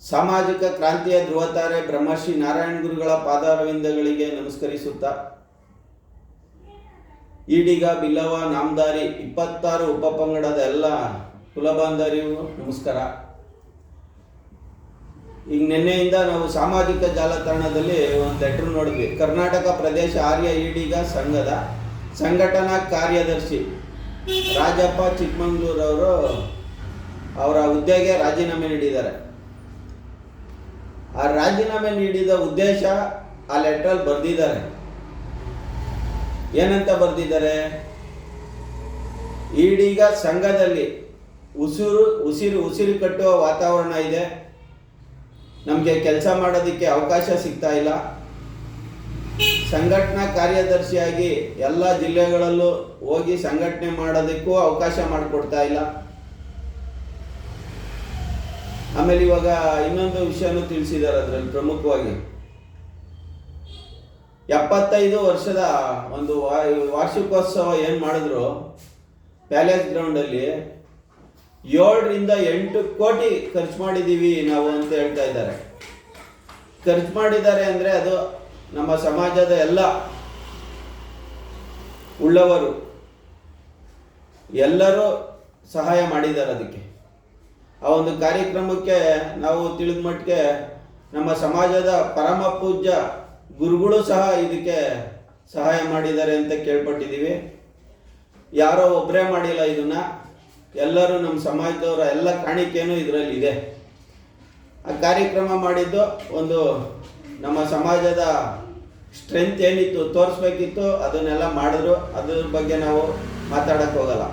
ಸಾಮಾಜಿಕ ಕ್ರಾಂತಿಯ ಧ್ರುವತಾರೆ ಬ್ರಹ್ಮರ್ಷಿ ನಾರಾಯಣ ಗುರುಗಳ ಪಾದಾರವಿಂದಗಳಿಗೆ ನಮಸ್ಕರಿಸುತ್ತಾ, ಈಡಿಗ ಬಿಲ್ಲವ ನಾಮದಾರಿ 26 ಉಪಪಂಗಡದ ಎಲ್ಲ ಕುಲಬಾಂಧವರಿಗೂ ನಮಸ್ಕಾರ. ಈಗ ನಿನ್ನೆಯಿಂದ ನಾವು ಸಾಮಾಜಿಕ ಜಾಲತಾಣದಲ್ಲಿ ಒಂದು ಲೆಟರ್ ನೋಡಿದ್ವಿ. ಕರ್ನಾಟಕ ಪ್ರದೇಶ ಆರ್ಯ ಈಡಿಗ ಸಂಘದ ಸಂಘಟನಾ ಕಾರ್ಯದರ್ಶಿ ರಾಜಪ್ಪ ಚಿಕ್ಕಮಂಗ್ಳೂರವರು ಅವರ ಹುದ್ದೆಗೆ ರಾಜೀನಾಮೆ ನೀಡಿದ್ದಾರೆ. ಆ ರಾಜೀನಾಮೆ ನೀಡಿದ ಉದ್ದೇಶ ಆ ಲೆಟರ್ ಬರೆದಿದ್ದಾರೆ. ಏನಂತ ಬರೆದಿದ್ದಾರೆ? ಈಡೀಗ ಸಂಘದಲ್ಲಿ ಉಸಿರು ಕಟ್ಟುವ ವಾತಾವರಣ ಇದೆ, ನಮಗೆ ಕೆಲಸ ಮಾಡೋದಕ್ಕೆ ಅವಕಾಶ ಸಿಗ್ತಾ ಇಲ್ಲ, ಸಂಘಟನಾ ಕಾರ್ಯದರ್ಶಿಯಾಗಿ ಎಲ್ಲ ಜಿಲ್ಲೆಗಳಲ್ಲೂ ಹೋಗಿ ಸಂಘಟನೆ ಮಾಡೋದಕ್ಕೂ ಅವಕಾಶ ಮಾಡಿಕೊಡ್ತಾ ಇಲ್ಲ. ಆಮೇಲೆ ಇವಾಗ ಇನ್ನೊಂದು ವಿಷಯನೂ ತಿಳಿಸಿದ್ದಾರೆ. ಅದರಲ್ಲಿ ಪ್ರಮುಖವಾಗಿ 75 ವರ್ಷದ ಒಂದು ವಾರ್ಷಿಕೋತ್ಸವ ಏನು ಮಾಡಿದ್ರು ಪ್ಯಾಲೇಸ್ ಗ್ರೌಂಡಲ್ಲಿ 7 ರಿಂದ 8 ಕೋಟಿ ಖರ್ಚು ಮಾಡಿದ್ದೀವಿ ನಾವು ಅಂತ ಹೇಳ್ತಾ ಇದ್ದಾರೆ. ಖರ್ಚು ಮಾಡಿದ್ದಾರೆ ಅಂದರೆ ಅದು ನಮ್ಮ ಸಮಾಜದ ಎಲ್ಲ ಉಳ್ಳವರು ಎಲ್ಲರೂ ಸಹಾಯ ಮಾಡಿದ್ದಾರೆ. ಅದಕ್ಕೆ ಆ ಒಂದು ಕಾರ್ಯಕ್ರಮಕ್ಕೆ ನಾವು ತಿಳಿದ ಮಟ್ಟಿಗೆ ನಮ್ಮ ಸಮಾಜದ ಪರಮ ಪೂಜ್ಯ ಗುರುಗಳು ಸಹ ಇದಕ್ಕೆ ಸಹಾಯ ಮಾಡಿದ್ದಾರೆ ಅಂತ ಕೇಳ್ಪಟ್ಟಿದ್ದೀವಿ. ಯಾರೋ ಒಬ್ಬರೇ ಮಾಡಿಲ್ಲ ಇದನ್ನ, ಎಲ್ಲರೂ ನಮ್ಮ ಸಮಾಜದವರ ಎಲ್ಲ ಕಾಣಿಕೆನೂ ಇದರಲ್ಲಿ ಇದೆ. ಆ ಕಾರ್ಯಕ್ರಮ ಮಾಡಿದ್ದು ಒಂದು ನಮ್ಮ ಸಮಾಜದ ಸ್ಟ್ರೆಂತ್ ಏನಿತ್ತು ತೋರಿಸ್ಬೇಕಿತ್ತು, ಅದನ್ನೆಲ್ಲ ಮಾಡಿದ್ರು. ಅದ್ರ ಬಗ್ಗೆ ನಾವು ಮಾತಾಡಕ್ಕೆ ಹೋಗಲ್ಲ.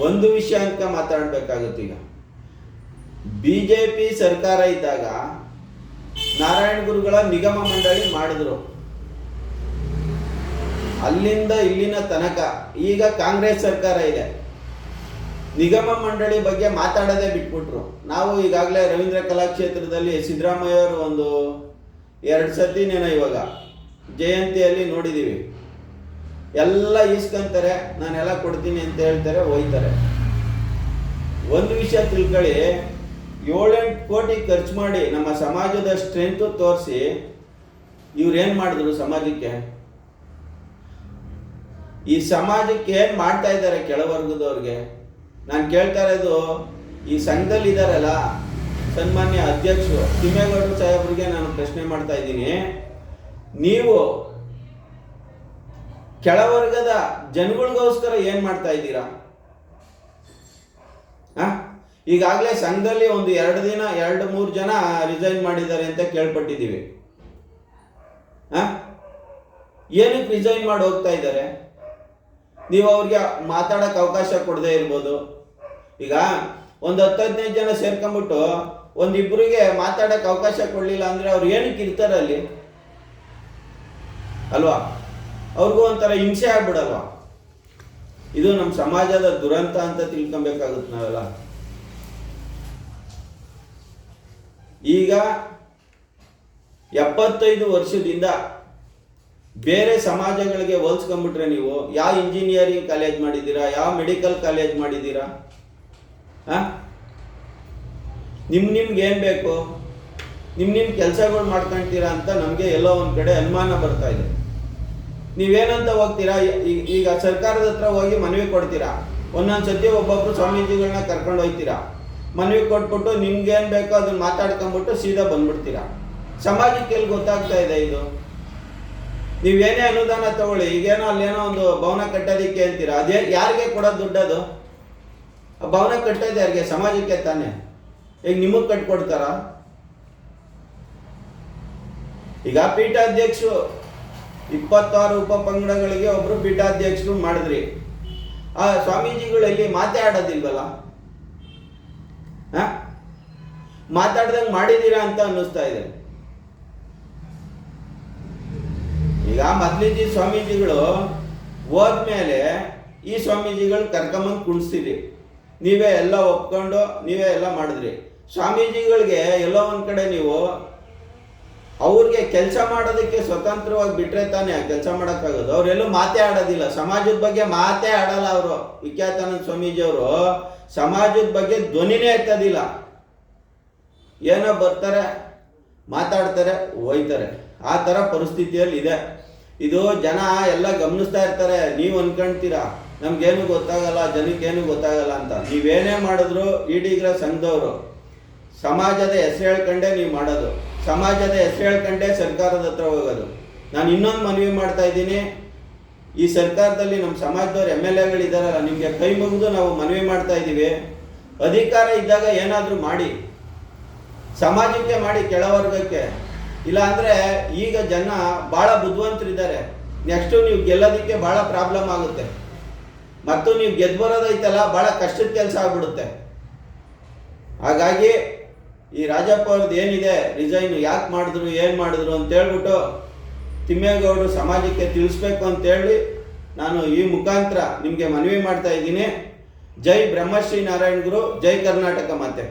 ಒಂದು ವಿಷಯ ಅಂತ ಮಾತಾಡಬೇಕಾಗುತ್ತೆ. ಈಗ BJP ಸರ್ಕಾರ ಇದ್ದಾಗ ನಾರಾಯಣ ಗುರುಗಳ ನಿಗಮ ಮಂಡಳಿ ಮಾಡಿದ್ರು, ಅಲ್ಲಿಂದ ಇಲ್ಲಿನ ತನಕ. ಈಗ ಕಾಂಗ್ರೆಸ್ ಸರ್ಕಾರ ಇದೆ, ನಿಗಮ ಮಂಡಳಿ ಬಗ್ಗೆ ಮಾತಾಡೋದೇ ಬಿಟ್ಬಿಟ್ರು. ನಾವು ಈಗಾಗಲೇ ರವೀಂದ್ರ ಕಲಾಕ್ಷೇತ್ರದಲ್ಲಿ ಸಿದ್ದರಾಮಯ್ಯವರು ಒಂದು 2 ಸತಿನೇನೋ ಇವಾಗ ಜಯಂತಿಯಲ್ಲಿ ನೋಡಿದ್ದೀವಿ. ಎಲ್ಲ ಈಸ್ಕೊಂತಾರೆ, ನಾನೆಲ್ಲ ಕೊಡ್ತೀನಿ ಅಂತ ಹೇಳ್ತಾರೆ, ಹೋಯ್ತಾರೆ. ಒಂದು ವಿಷಯ ತಿಳ್ಕೊಳ್ಳಿ, 7-8 ಕೋಟಿ ಖರ್ಚು ಮಾಡಿ ನಮ್ಮ ಸಮಾಜದ ಸ್ಟ್ರೆಂತ್ ತೋರಿಸಿ ಇವ್ರೇನು ಮಾಡಿದ್ರು ಸಮಾಜಕ್ಕೆ? ಈ ಸಮಾಜಕ್ಕೆ ಏನು ಮಾಡ್ತಾ ಇದ್ದಾರೆ ಕೆಳವರ್ಗದವ್ರಿಗೆ? ನಾನು ಕೇಳ್ತಾ ಇರೋದು, ಈ ಸಂಘದಲ್ಲಿ ಇದ್ದಾರಲ್ಲ ಸನ್ಮಾನ್ಯ ಅಧ್ಯಕ್ಷರು ತಿಮ್ಮೇಗೌಡರು ಸಾಹೇಬ್ರಿಗೆ ನಾನು ಪ್ರಶ್ನೆ ಮಾಡ್ತಾ ಇದ್ದೀನಿ. ನೀವು ಕೆಳವರ್ಗದ ಜನಗಳಿಗೋಸ್ಕರ ಏನು ಮಾಡ್ತಾ ಇದ್ದೀರಾ? ಈಗಾಗಲೇ ಸಂಘದಲ್ಲಿ ಒಂದು 2-3 ಜನ ರಿಸೈನ್ ಮಾಡಿದ್ದಾರೆ ಅಂತ ಕೇಳ್ಪಟ್ಟಿದ್ದೀವಿ. ಏನಕ್ಕೆ ರಿಸೈನ್ ಮಾಡಿ ಹೋಗ್ತಾ ಇದ್ದಾರೆ? ನೀವು ಅವ್ರಿಗೆ ಮಾತಾಡೋಕ್ಕೆ ಅವಕಾಶ ಕೊಡದೇ ಇರ್ಬೋದು. ಈಗ ಒಂದು 10-15 ಜನ ಸೇರ್ಕೊಂಡ್ಬಿಟ್ಟು ಒಂದಿಬ್ಬರಿಗೆ ಮಾತಾಡೋಕ್ಕೆ ಅವಕಾಶ ಕೊಡಲಿಲ್ಲ ಅಂದರೆ ಅವ್ರು ಏನಕ್ಕೆ ಇರ್ತಾರೆ ಅಲ್ಲಿ ಅಲ್ವಾ? ಅವ್ರಿಗೂ ಒಂಥರ ಹಿಂಸೆ ಆಗ್ಬಿಡಲ್ವಾ? ಇದು ನಮ್ಮ ಸಮಾಜದ ದುರಂತ ಅಂತ ತಿಳ್ಕೊಬೇಕಾಗುತ್ತೆ ನಾವೆಲ್ಲ. ಈಗ 75 ವರ್ಷದಿಂದ ಬೇರೆ ಸಮಾಜಗಳಿಗೆ ಹೋಲಿಸ್ಕೊಂಡ್ಬಿಟ್ರೆ ನೀವು ಯಾವ ಇಂಜಿನಿಯರಿಂಗ್ ಕಾಲೇಜ್ ಮಾಡಿದ್ದೀರಾ, ಯಾವ ಮೆಡಿಕಲ್ ಕಾಲೇಜ್ ಮಾಡಿದ್ದೀರಾ? ನಿಮ್ಗೆ ಏನು ಬೇಕು, ನಿಮ್ಮ ಕೆಲಸಗಳು ಮಾಡ್ಕೊಳ್ತೀರಾ ಅಂತ ನಮಗೆ ಎಲ್ಲೋ ಒಂದು ಕಡೆ ಅನುಮಾನ ಬರ್ತಾ ಇದೆ. ನೀವೇನಂತ ಹೋಗ್ತೀರಾ? ಈಗ ಸರ್ಕಾರದ ಹತ್ರ ಹೋಗಿ ಮನವಿ ಕೊಡ್ತೀರಾ. ಒಂದೊಂದು ಸತಿ ಒಬ್ಬೊಬ್ರು ಸ್ವಾಮೀಜಿಗಳನ್ನ ಕರ್ಕೊಂಡು ಹೋಗ್ತೀರಾ, ಮನವಿ ಕೊಟ್ಬಿಟ್ಟು ನಿಮ್ಗೇನು ಬೇಕೋ ಅದನ್ನ ಮಾತಾಡ್ಕೊಂಡ್ಬಿಟ್ಟು ಸೀದಾ ಬಂದ್ಬಿಡ್ತೀರಾ. ಸಮಾಜಕ್ಕೆ ಎಲ್ಲಿ ಗೊತ್ತಾಗ್ತಾ ಇದೆ ಇದು? ನೀವೇನೇ ಅನುದಾನ ತಗೊಳ್ಳಿ, ಈಗೇನೋ ಅಲ್ಲೇನೋ ಒಂದು ಭವನ ಕಟ್ಟೋದಿಕ್ಕೆ ಅಂತೀರಾ, ಅದೇ ಯಾರಿಗೆ ಕೊಡೋದು ದುಡ್ಡದು? ಆ ಭವನ ಕಟ್ಟೋದು ಯಾರಿಗೆ? ಸಮಾಜಕ್ಕೆ ತಾನೆ. ಈಗ ನಿಮಗೆ ಕಟ್ಕೊಡ್ತಾರ? ಈಗ ಪೀಠಾಧ್ಯಕ್ಷರು 26 ಉಪಪಂಗಡಗಳಿಗೆ ಒಬ್ರು ಪೀಠಾಧ್ಯಕ್ಷರು ಮಾಡಿದ್ರಿ. ಆ ಸ್ವಾಮೀಜಿಗಳಲ್ಲಿ ಮಾತೇ ಆಡೋದಿಲ್ವಲ್ಲ? ಮಾತಾಡ್ದಂಗೆ ಮಾಡಿದ್ದೀರಾ ಅಂತ ಅನ್ನಿಸ್ತಾ ಇದೆ. ಈಗ ಮೊದಲಿದ್ದ ಸ್ವಾಮೀಜಿಗಳು ಹೋದ್ಮೇಲೆ ಈ ಸ್ವಾಮೀಜಿಗಳು ಕರ್ಕೊಂಬಂದು ಕುಣಿಸ್ತೀರಿ, ನೀವೇ ಎಲ್ಲ ಒಪ್ಕೊಂಡು ನೀವೇ ಎಲ್ಲ ಮಾಡಿದ್ರಿ. ಸ್ವಾಮೀಜಿಗಳಿಗೆ ಎಲ್ಲೋ ಒಂದು ಕಡೆ ನೀವು ಅವ್ರಿಗೆ ಕೆಲಸ ಮಾಡೋದಕ್ಕೆ ಸ್ವತಂತ್ರವಾಗಿ ಬಿಟ್ರೆ ತಾನೇ ಕೆಲಸ ಮಾಡೋಕ್ಕಾಗೋದು. ಅವರೆಲ್ಲೂ ಮಾತೇ ಆಡೋದಿಲ್ಲ, ಸಮಾಜದ ಬಗ್ಗೆ ಮಾತೇ ಆಡಲ್ಲ ಅವರು. ವಿಖ್ಯಾತಾನಂದ ಸ್ವಾಮೀಜಿಯವರು ಸಮಾಜದ ಬಗ್ಗೆ ಧ್ವನಿನೇ ಎತ್ತೋದಿಲ್ಲ. ಏನೋ ಬರ್ತಾರೆ, ಮಾತಾಡ್ತಾರೆ, ಹೋಯ್ತಾರೆ. ಆ ಥರ ಪರಿಸ್ಥಿತಿಯಲ್ಲಿ ಇದೆ. ಇದು ಜನ ಎಲ್ಲ ಗಮನಿಸ್ತಾ ಇರ್ತಾರೆ. ನೀವು ಅನ್ಕೊಂತೀರಾ ನಮ್ಗೇನು ಗೊತ್ತಾಗಲ್ಲ, ಜನಕ್ಕೇನು ಗೊತ್ತಾಗಲ್ಲ ಅಂತ. ನೀವೇನೇ ಮಾಡಿದ್ರು ಈಡಿಗರ ಸಂಘದವರು ಸಮಾಜದ ಹೆಸರು ಹೇಳ್ಕೊಂಡೇ ನೀವು ಮಾಡೋದು, ಸಮಾಜದ ಹೆಸರು ಹೇಳ್ಕೊಂಡೇ ಸರ್ಕಾರದ ಹತ್ರ ಹೋಗೋದು. ನಾನು ಇನ್ನೊಂದು ಮನವಿ ಮಾಡ್ತಾ ಇದ್ದೀನಿ, ಈ ಸರ್ಕಾರದಲ್ಲಿ ನಮ್ಮ ಸಮಾಜದವ್ರು MLAಗಳಿದ್ದಾರಲ್ಲ, ನಿಮಗೆ ಕೈ ಮುಗಿದು ನಾವು ಮನವಿ ಮಾಡ್ತಾ ಇದ್ದೀವಿ, ಅಧಿಕಾರ ಇದ್ದಾಗ ಏನಾದರೂ ಮಾಡಿ, ಸಮಾಜಕ್ಕೆ ಮಾಡಿ, ಕೆಳವರ್ಗಕ್ಕೆ. ಇಲ್ಲ ಅಂದರೆ ಈಗ ಜನ ಭಾಳ ಬುದ್ಧಿವಂತರಿದ್ದಾರೆ, ನೆಕ್ಸ್ಟು ನೀವು ಗೆಲ್ಲೋದಕ್ಕೆ ಭಾಳ ಪ್ರಾಬ್ಲಮ್ ಆಗುತ್ತೆ, ಮತ್ತು ನೀವು ಗೆದ್ದು ಬರೋದೈತಲ್ಲ ಭಾಳ ಕಷ್ಟದ ಕೆಲಸ ಆಗ್ಬಿಡುತ್ತೆ. ಹಾಗಾಗಿ ಈ ರಾಜಪ್ಪ ಅವ್ರದ್ದು ಏನಿದೆ ರಿಸೈನ್ ಯಾಕೆ ಮಾಡಿದ್ರು, ಏನು ಮಾಡಿದ್ರು ಅಂತೇಳ್ಬಿಟ್ಟು ತಿಮ್ಮೇಗೌಡರು ಸಮಾಜಕ್ಕೆ ತಿಳಿಸ್ಬೇಕು ಅಂತೇಳಿ ನಾನು ಈ ಮುಖಾಂತರ ನಿಮಗೆ ಮನವಿ ಮಾಡ್ತಾ ಇದ್ದೀನಿ. ಜೈ ಬ್ರಹ್ಮಶ್ರೀ ನಾರಾಯಣ ಗುರು, ಜೈ ಕರ್ನಾಟಕ ಮಾತೆ.